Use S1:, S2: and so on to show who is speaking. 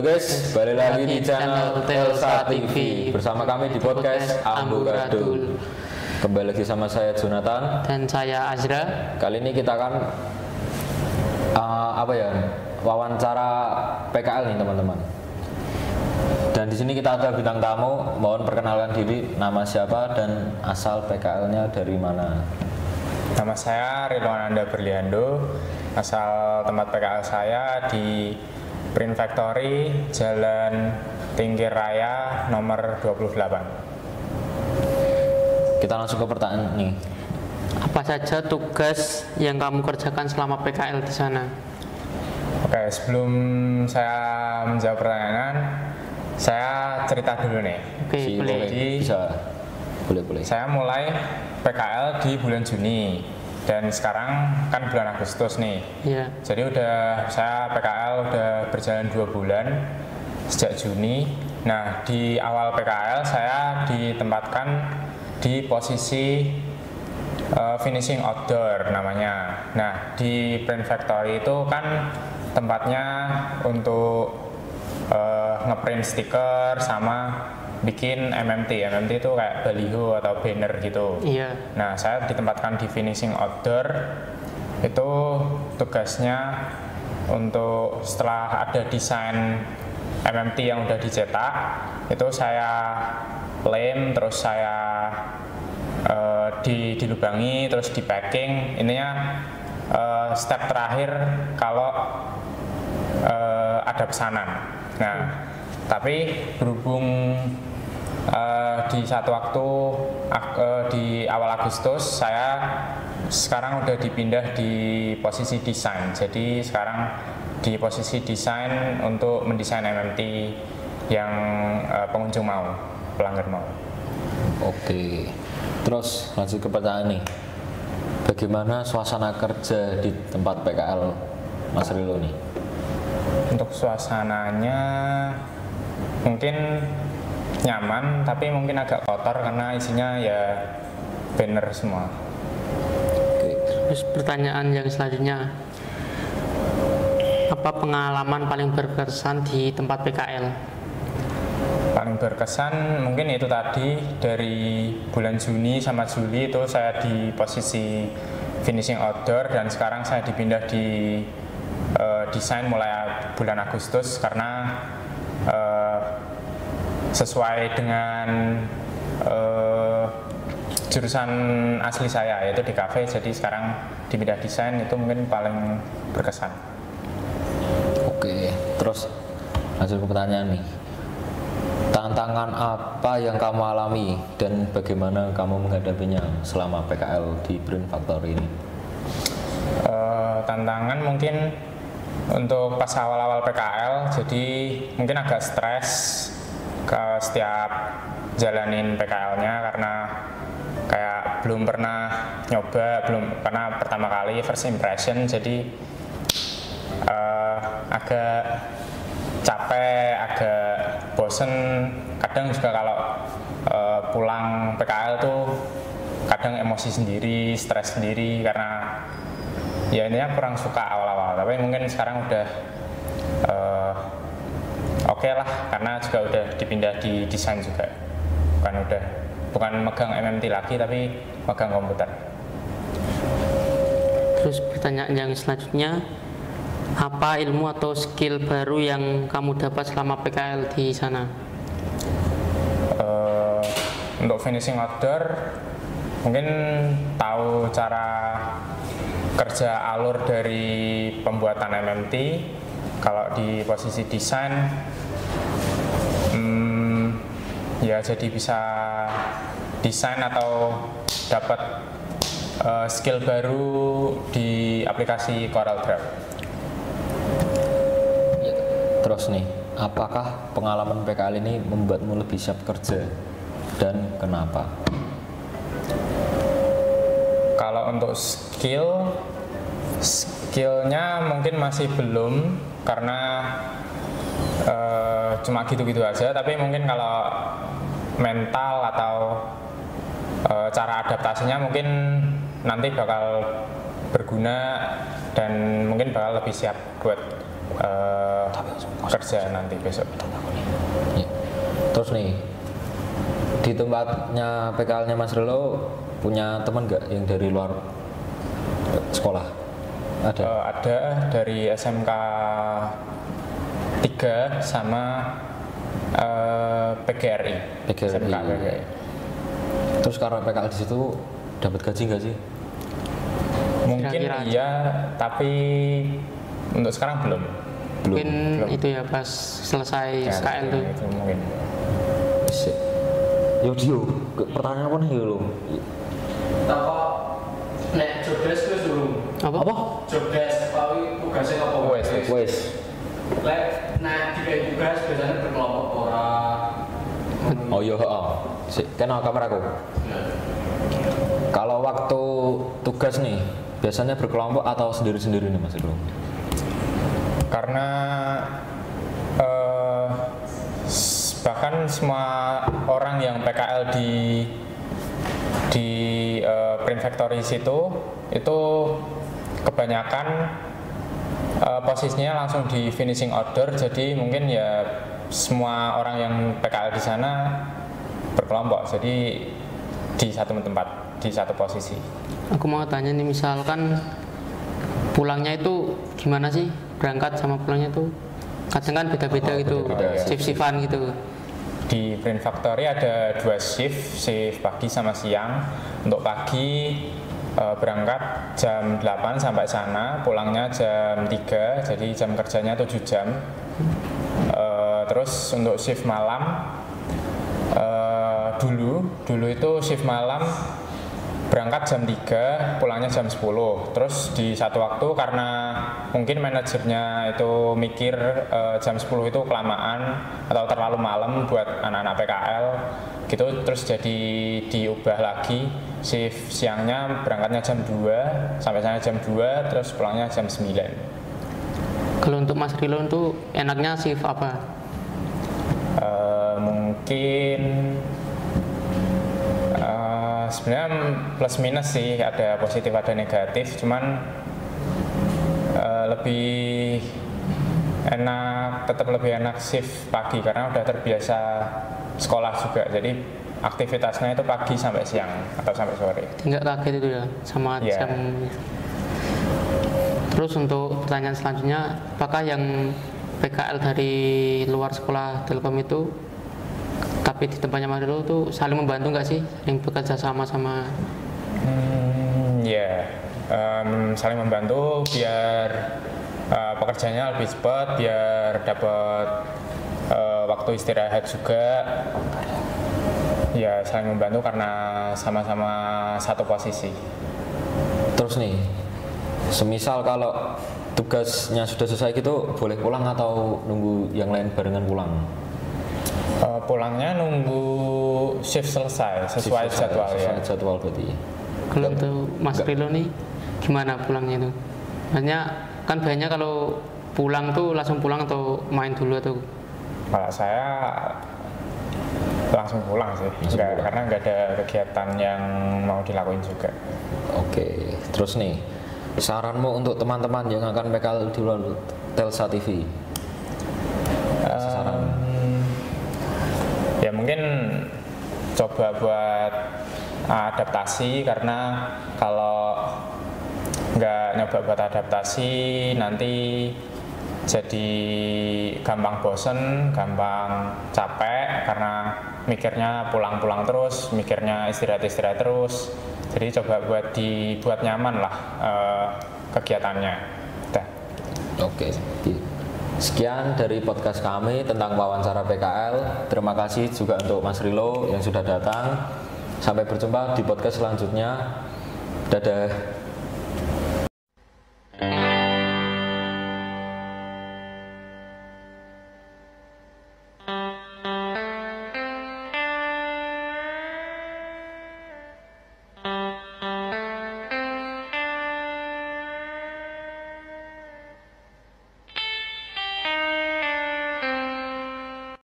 S1: guys, balik lagi di channel Telsa TV. Bersama kami di podcast Amburadul. Kembali lagi sama saya Jonathan
S2: dan saya Azra.
S1: Kali ini kita akan wawancara PKL nih teman-teman. Dan di sini kita ada bintang tamu. Mohon perkenalkan diri, nama siapa dan asal PKL-nya dari mana?
S3: Nama saya Ridwan Anda Berliando. Asal tempat PKL saya di Print Factory, Jalan Tingkir Raya nomor 28.
S1: Kita langsung ke pertanyaan nih.
S2: Apa saja tugas yang kamu kerjakan selama PKL di sana?
S3: Oke, sebelum saya menjawab pertanyaan, saya cerita dulu nih.
S2: Oke, boleh.
S3: Jadi,
S1: Boleh.
S3: saya mulai PKL di bulan Juni. Dan sekarang kan bulan Agustus nih.
S2: Iya.
S3: Jadi saya PKL udah berjalan 2 bulan sejak Juni. Nah, di awal PKL saya ditempatkan di posisi finishing outdoor namanya. Nah, di Print Factory itu kan tempatnya untuk ngeprint stiker sama bikin MMT. MMT itu kayak baliho atau banner gitu.
S2: Iya.
S3: Nah, saya ditempatkan di finishing outdoor. Itu tugasnya untuk setelah ada desain MMT yang udah dicetak, itu saya lem, terus saya dilubangi, terus di packing. Ininya step terakhir kalau ada pesanan. Nah, tapi berhubung di satu waktu di awal Agustus saya sekarang udah dipindah di posisi desain. Jadi sekarang di posisi desain untuk mendesain MMT yang pengunjung mau, pelanggan mau.
S1: Oke. Terus lanjut ke pertanyaan nih. Bagaimana suasana kerja di tempat PKL Mas Rilo nih?
S3: Untuk suasananya mungkin nyaman, tapi mungkin agak kotor karena isinya ya banner semua.
S1: Oke.
S2: Terus pertanyaan yang selanjutnya, apa pengalaman paling berkesan di tempat PKL?
S3: Paling berkesan mungkin itu tadi, dari bulan Juni sama Juli itu saya di posisi finishing outdoor, dan sekarang saya dipindah di desain mulai bulan Agustus karena sesuai dengan jurusan asli saya, yaitu di kafe. Jadi sekarang dipindah desain, itu mungkin paling berkesan.
S1: Oke, terus lanjut ke pertanyaan nih. Tantangan apa yang kamu alami dan bagaimana kamu menghadapinya selama PKL di Print Factory ini?
S3: Tantangan mungkin untuk pas awal-awal PKL, jadi mungkin agak stres ke setiap jalanin PKL-nya karena kayak belum pernah nyoba, karena pertama kali first impression, jadi agak capek, agak bosen. Kadang juga kalau pulang PKL tuh kadang emosi sendiri, stres sendiri karena ya intinya kurang suka awal-awal. Tapi mungkin sekarang udah oke lah, karena juga udah dipindah di desain juga. Bukan megang MMT lagi, tapi megang komputer.
S2: Terus pertanyaan yang selanjutnya, apa ilmu atau skill baru yang kamu dapat selama PKL di sana?
S3: Untuk finishing outdoor mungkin tahu cara kerja alur dari pembuatan MMT. Kalau di posisi desain ya jadi bisa desain atau dapat skill baru di aplikasi CorelDRAW.
S1: Ya, terus nih, apakah pengalaman PKL ini membuatmu lebih siap kerja dan kenapa?
S3: Kalau untuk skillnya mungkin masih belum, karena cuma gitu-gitu aja. Tapi mungkin kalau mental atau cara adaptasinya mungkin nanti bakal berguna dan mungkin bakal lebih siap buat kerja nanti besok.
S1: Ya. Terus nih, di tempatnya PKL-nya Mas Rilo punya teman nggak yang dari luar sekolah? Ada?
S3: Ada dari SMK 3 sama PGRI. SMK PGRI.
S1: Terus karena PKL di situ dapat gaji nggak sih?
S3: Mungkin
S2: Kira-kira
S3: iya, tapi untuk sekarang belum.
S2: Mungkin itu ya pas selesai SKL tuh.
S3: Itu mungkin.
S1: Yo Dio, pertanyaan apa nih lo?
S4: Apa nek jobdesk wis durung.
S2: Apa?
S4: Jobdesk pawi tugasnya apa?
S1: Wes.
S4: Lek nek dikai tugas biasanya berkelompok ora.
S1: Oh iya, kenal kameraku. Kalau waktu tugas nih, biasanya berkelompok atau sendiri-sendiri nih Mas Rilo?
S3: Karena bahkan semua orang yang PKL di Print Factory situ itu kebanyakan posisinya langsung di finishing order, jadi mungkin ya semua orang yang PKL di sana berkelompok, jadi di satu tempat, di satu posisi.
S2: Aku mau tanya nih, misalkan pulangnya itu gimana sih? Berangkat sama pulangnya tuh kadang kan beda-beda gitu,
S3: beda-beda, ya.
S2: shift-shiftan gitu.
S3: Di Print Factory ada 2 shift pagi sama siang. Untuk pagi berangkat jam 8 sampai sana, pulangnya jam 3, jadi jam kerjanya 7 jam. Terus untuk shift malam, dulu itu shift malam berangkat jam 3, pulangnya jam 10. Terus di satu waktu karena mungkin manajernya itu mikir jam 10 itu kelamaan atau terlalu malam buat anak-anak PKL gitu, terus jadi diubah lagi, shift siangnya berangkatnya jam 2 sampai sana jam 2, terus pulangnya jam 9.
S2: Kalau untuk Mas Rilo itu enaknya shift apa?
S3: Mungkin sebenarnya plus minus sih, ada positif ada negatif, cuman lebih enak, tetap lebih enak shift pagi karena udah terbiasa sekolah juga, jadi aktivitasnya itu pagi sampai siang atau sampai sore.
S2: Tidak kaget itu ya sama jam. Terus untuk pertanyaan selanjutnya, apakah yang PKL dari luar sekolah Telkom itu tapi di tempatnya Mas Rilo tuh saling membantu nggak sih, saling bekerja sama-sama?
S3: Saling membantu biar pekerjaannya lebih cepat, biar dapat waktu istirahat juga. Ya, saling membantu karena sama-sama satu posisi.
S1: Terus nih, semisal kalau tugasnya sudah selesai gitu, boleh pulang atau nunggu yang lain barengan pulang?
S3: Pulangnya nunggu shift selesai sesuai jadwal ya.
S1: Sesuai jadwal berarti.
S2: Kalau untuk Mas Rilo nih gimana pulangnya itu? Maksudnya kan biasanya kalau pulang tuh langsung pulang atau main dulu atau?
S3: Kalau saya langsung pulang sih, karena nggak ada kegiatan yang mau dilakuin juga.
S1: Oke, terus nih saranmu untuk teman-teman yang akan PKL di luar Telsa TV?
S3: Ya mungkin coba buat adaptasi, karena kalau nggak nyoba buat adaptasi nanti jadi gampang bosen, gampang capek karena mikirnya pulang-pulang terus, mikirnya istirahat-istirahat terus. Jadi coba dibuat nyaman lah kegiatannya. Udah.
S1: Oke. Sekian dari podcast kami tentang wawancara PKL. Terima kasih juga untuk Mas Rilo yang sudah datang. Sampai berjumpa di podcast selanjutnya. Dadah.